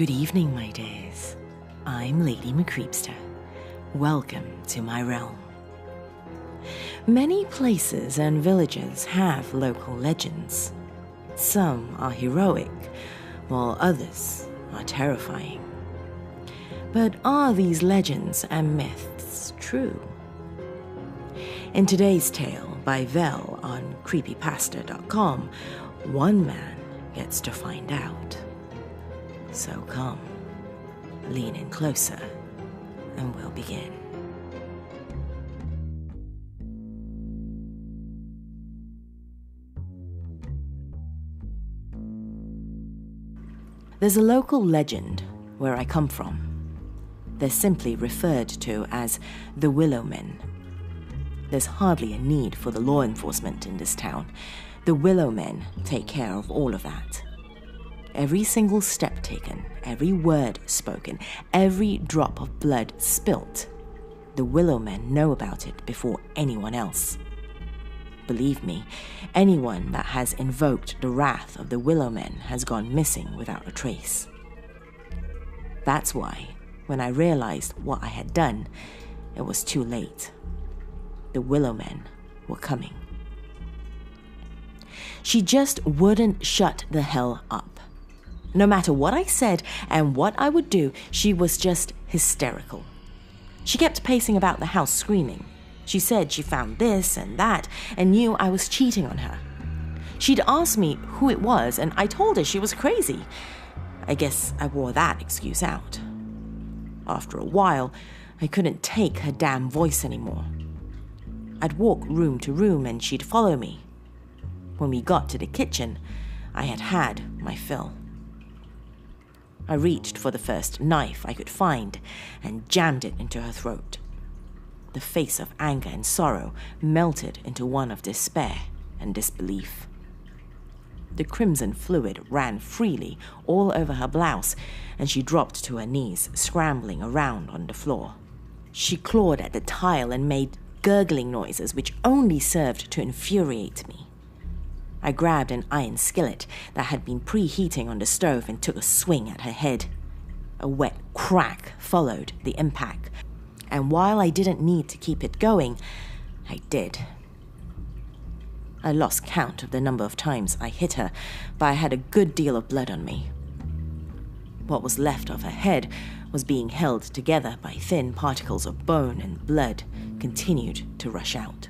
Good evening, my dears. I'm Lady MCreepsta. Welcome to my realm. Many places and villages have local legends. Some are heroic, while others are terrifying. But are these legends and myths true? In today's tale by Vel on Creepypasta.com, one man gets to find out. So come, lean in closer, and we'll begin. There's a local legend where I come from. They're simply referred to as the Willow Men. There's hardly a need for the law enforcement in this town. The Willow Men take care of all of that. Every single step taken, every word spoken, every drop of blood spilt, the Willow Men know about it before anyone else. Believe me, anyone that has invoked the wrath of the Willow Men has gone missing without a trace. That's why, when I realized what I had done, it was too late. The Willow Men were coming. She just wouldn't shut the hell up. No matter what I said and what I would do, she was just hysterical. She kept pacing about the house screaming. She said she found this and that and knew I was cheating on her. She'd asked me who it was and I told her she was crazy. I guess I wore that excuse out. After a while, I couldn't take her damn voice anymore. I'd walk room to room and she'd follow me. When we got to the kitchen, I had my fill. I reached for the first knife I could find and jammed it into her throat. The face of anger and sorrow melted into one of despair and disbelief. The crimson fluid ran freely all over her blouse, and she dropped to her knees, scrambling around on the floor. She clawed at the tile and made gurgling noises which only served to infuriate me. I grabbed an iron skillet that had been preheating on the stove and took a swing at her head. A wet crack followed the impact, and while I didn't need to keep it going, I did. I lost count of the number of times I hit her, but I had a good deal of blood on me. What was left of her head was being held together by thin particles of bone, and blood continued to rush out.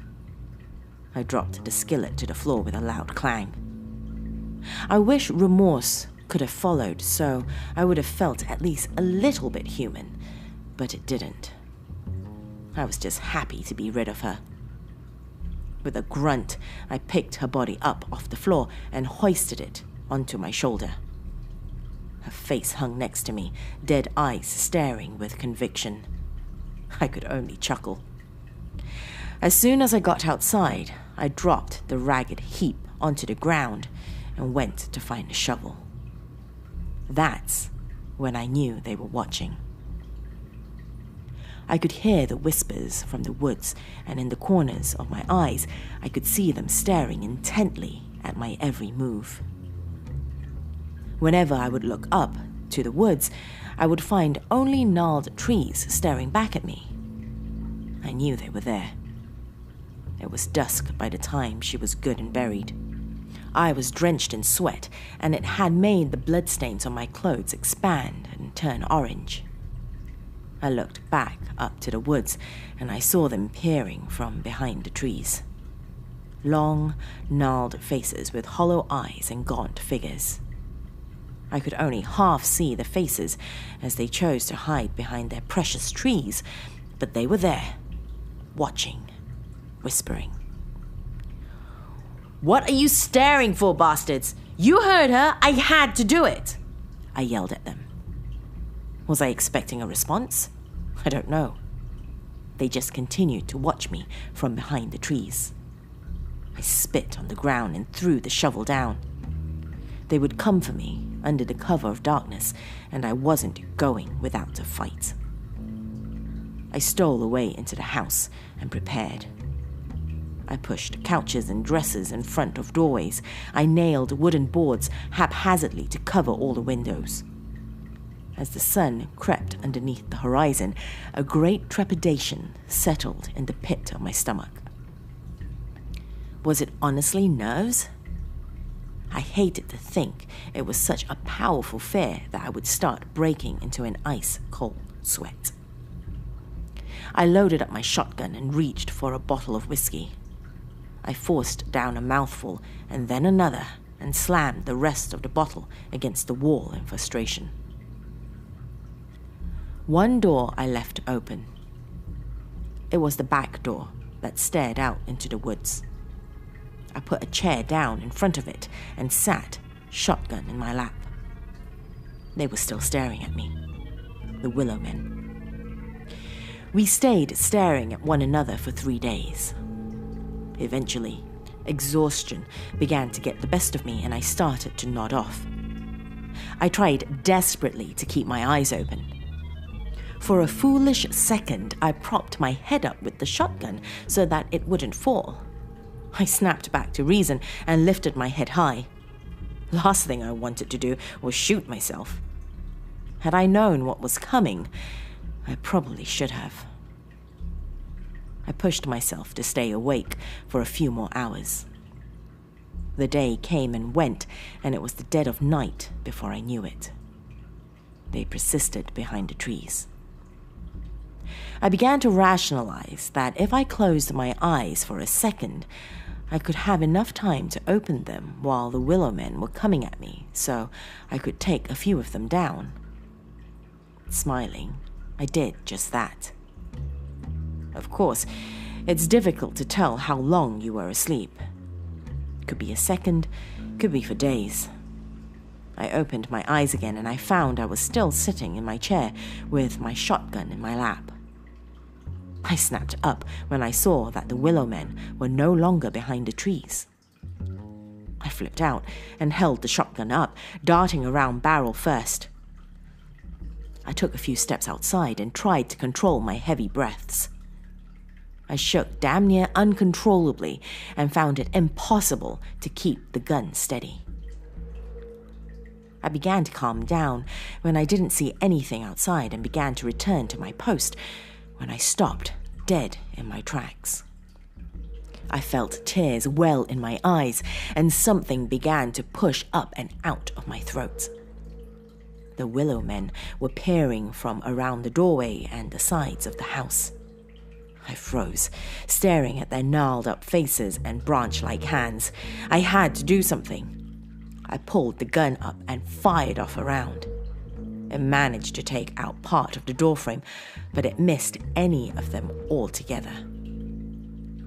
I dropped the skillet to the floor with a loud clang. I wish remorse could have followed, so I would have felt at least a little bit human, but it didn't. I was just happy to be rid of her. With a grunt, I picked her body up off the floor and hoisted it onto my shoulder. Her face hung next to me, dead eyes staring with conviction. I could only chuckle. As soon as I got outside, I dropped the ragged heap onto the ground and went to find a shovel. That's when I knew they were watching. I could hear the whispers from the woods, and in the corners of my eyes, I could see them staring intently at my every move. Whenever I would look up to the woods, I would find only gnarled trees staring back at me. I knew they were there. It was dusk by the time she was good and buried. I was drenched in sweat, and it had made the bloodstains on my clothes expand and turn orange. I looked back up to the woods, and I saw them peering from behind the trees. Long, gnarled faces with hollow eyes and gaunt figures. I could only half see the faces as they chose to hide behind their precious trees, but they were there, watching, whispering. "What are you staring for, bastards? You heard her! I had to do it!" I yelled at them. Was I expecting a response? I don't know. They just continued to watch me from behind the trees. I spit on the ground and threw the shovel down. They would come for me under the cover of darkness, and I wasn't going without a fight. I stole away into the house and prepared. I pushed couches and dressers in front of doorways. I nailed wooden boards haphazardly to cover all the windows. As the sun crept underneath the horizon, a great trepidation settled in the pit of my stomach. Was it honestly nerves? I hated to think it was such a powerful fear that I would start breaking into an ice-cold sweat. I loaded up my shotgun and reached for a bottle of whiskey. I forced down a mouthful and then another and slammed the rest of the bottle against the wall in frustration. One door I left open. It was the back door that stared out into the woods. I put a chair down in front of it and sat, shotgun in my lap. They were still staring at me, the Willow Men. We stayed staring at one another for 3 days. Eventually, exhaustion began to get the best of me and I started to nod off. I tried desperately to keep my eyes open. For a foolish second, I propped my head up with the shotgun so that it wouldn't fall. I snapped back to reason and lifted my head high. Last thing I wanted to do was shoot myself. Had I known what was coming, I probably should have. I pushed myself to stay awake for a few more hours. The day came and went, and it was the dead of night before I knew it. They persisted behind the trees. I began to rationalize that if I closed my eyes for a second, I could have enough time to open them while the Willow Men were coming at me, so I could take a few of them down. Smiling, I did just that. Of course, it's difficult to tell how long you were asleep. Could be a second, could be for days. I opened my eyes again and I found I was still sitting in my chair with my shotgun in my lap. I snapped up when I saw that the Willow Men were no longer behind the trees. I flipped out and held the shotgun up, darting around barrel first. I took a few steps outside and tried to control my heavy breaths. I shook damn near uncontrollably and found it impossible to keep the gun steady. I began to calm down when I didn't see anything outside and began to return to my post when I stopped dead in my tracks. I felt tears well in my eyes and something began to push up and out of my throat. The Willow Men were peering from around the doorway and the sides of the house. I froze, staring at their gnarled-up faces and branch-like hands. I had to do something. I pulled the gun up and fired off a round. It managed to take out part of the doorframe, but it missed any of them altogether.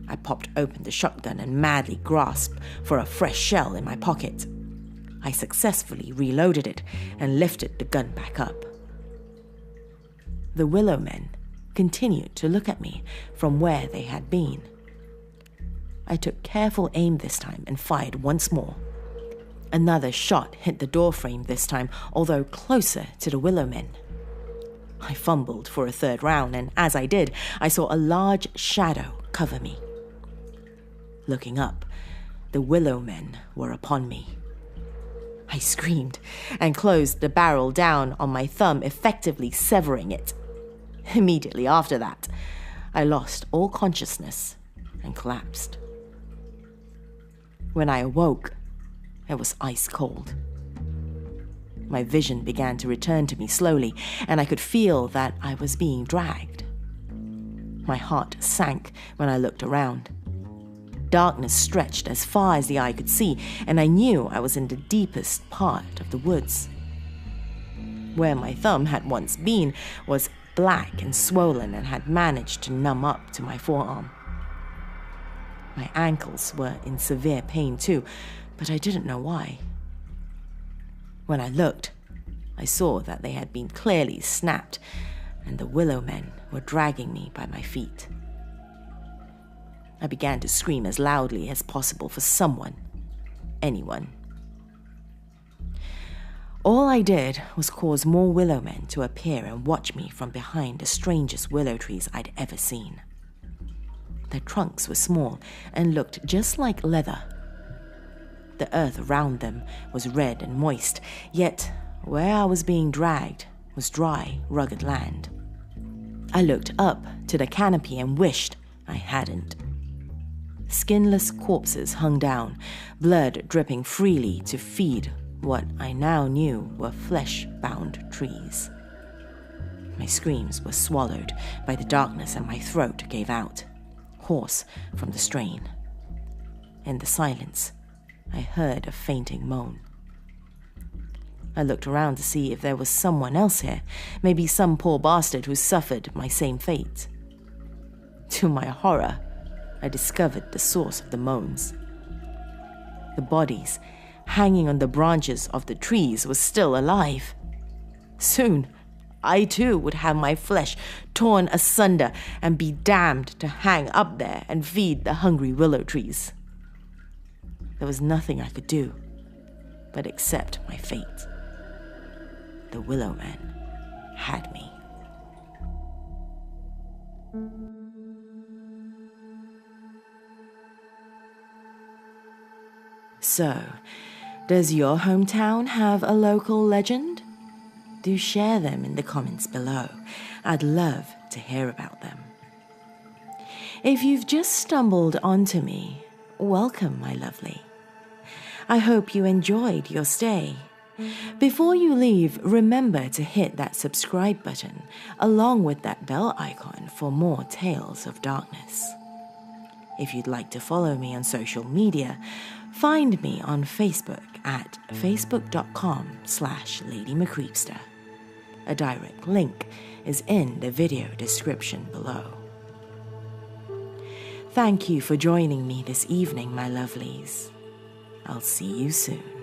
I popped open the shotgun and madly grasped for a fresh shell in my pocket. I successfully reloaded it and lifted the gun back up. The Willow Men continued to look at me from where they had been. I took careful aim this time and fired once more. Another shot hit the doorframe this time, although closer to the Willow Men. I fumbled for a third round, and as I did, I saw a large shadow cover me. Looking up, the Willow Men were upon me. I screamed and closed the barrel down on my thumb, effectively severing it. Immediately after that, I lost all consciousness and collapsed. When I awoke, it was ice cold. My vision began to return to me slowly, and I could feel that I was being dragged. My heart sank when I looked around. Darkness stretched as far as the eye could see, and I knew I was in the deepest part of the woods. Where my thumb had once been was black and swollen and had managed to numb up to my forearm. My ankles were in severe pain too, but I didn't know why. When I looked, I saw that they had been clearly snapped, and the Willow Men were dragging me by my feet. I began to scream as loudly as possible for someone, anyone. All I did was cause more Willow Men to appear and watch me from behind the strangest willow trees I'd ever seen. Their trunks were small and looked just like leather. The earth around them was red and moist, yet where I was being dragged, was dry, rugged land. I looked up to the canopy and wished I hadn't. Skinless corpses hung down, blood dripping freely to feed what I now knew were flesh-bound trees. My screams were swallowed by the darkness and my throat gave out, hoarse from the strain. In the silence, I heard a fainting moan. I looked around to see if there was someone else here, maybe some poor bastard who suffered my same fate. To my horror, I discovered the source of the moans. The bodies, hanging on the branches of the trees, were still alive. Soon, I too would have my flesh torn asunder and be damned to hang up there and feed the hungry willow trees. There was nothing I could do but accept my fate. The Willow Men had me. So, does your hometown have a local legend? Do share them in the comments below. I'd love to hear about them. If you've just stumbled onto me, welcome, my lovely. I hope you enjoyed your stay. Before you leave, remember to hit that subscribe button along with that bell icon for more tales of darkness. If you'd like to follow me on social media, find me on Facebook at facebook.com/Lady MCreepsta. A direct link is in the video description below. Thank you for joining me this evening, my lovelies. I'll see you soon.